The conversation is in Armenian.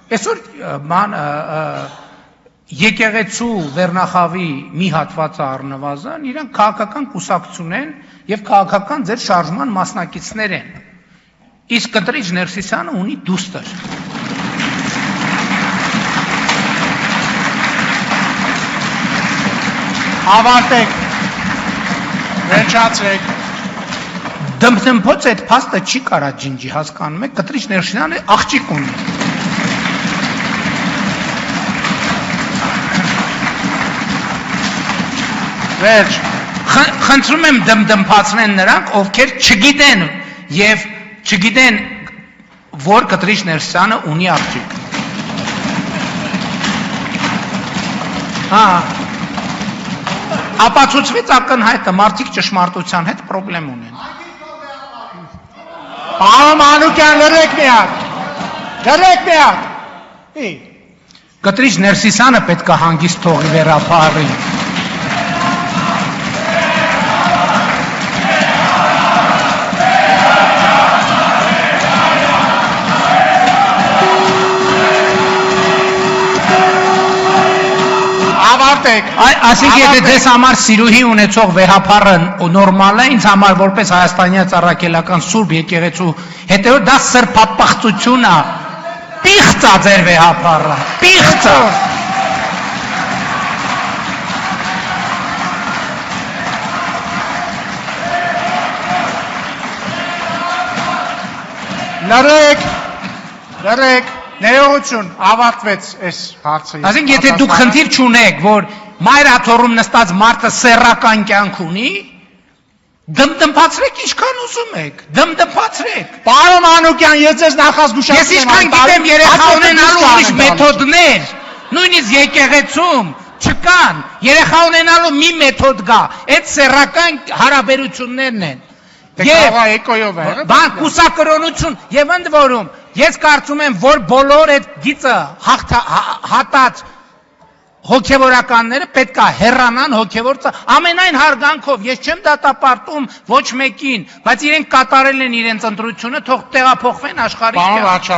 Այսօր եկեղեցու վերնախավի մի հատվածը առնվազն իրանք քաղաքական կուսակցություն են եւ քաղաքական ձեր շարժման մասնակիցներ են։ Իսկ Կտրիչ Ներսիսյանը ունի դուստր։ Ավարտեք։ Վերջացրեք։ Դմդմփոց այդ փաստը չի կարա ջնջի, հասկանում եք, Կտրիչ Ներսիսյանը աղջիկ ունի։ Վերջ։ Խնդրում եմ դմդմփացնեն նրանք, ովքեր չգիտեն եւ չգիտեն, որ Կտրիչ Ներսիսյանը ունի աղջիկ։ Ապացուցվեց ակնհայտը, մարդիկ ճշմարտության հետ պրոբլեմ ունեն։ Պարոն Մանուկյան, լրեք մի հատ։ Լրեք մի հատ։ Կտրիչ Ներսիսյանը պետք է հանգիստ թողի վերապահի։ Այսինքն եթե դες համար սիրուհի ունեցող վեհապարը նորմալ է, ինձ համար որպես հայաստանյան ծառայելական սուրբ եկեղեցու հետևորդ դա սրբապղծություն է։ Պիղծ է ձեր վեհապարը, պիղծ է։ Լրեք, ներողություն, ավարտվեց այս հարցը։ Այսինքն եթե դուք խնդիր չունեք, որ մայր աթոռում նստած մարդը սեռական կյանք ունի, դմդմփացրեք ինչքան ուզում եք, դմդմփացրեք։ Պարոն Մանուկյան, ես ձեզ նախազգուշացնում եմ։ Ես ինչքան գիտեմ երեխա ունենալու ուրիշ մեթոդներ, նույնիսկ եկեղեցում չկան, երեխա ունենալու մի մեթոդ կա, այդ սեռական հարաբերություններն են։ Բան կուսակրոնություն եւ ընդ որում ես կարծում եմ, որ բոլոր այդ գիծը հատած հոգևորականները պետք է հեռանան հոգևոր ամենայն հարգանքով ես չեմ դատապարտում ոչ մեկին, բայց իրենք կատարել են իրենց ընտրությունը, թող տեղափոխվեն աշխարհի։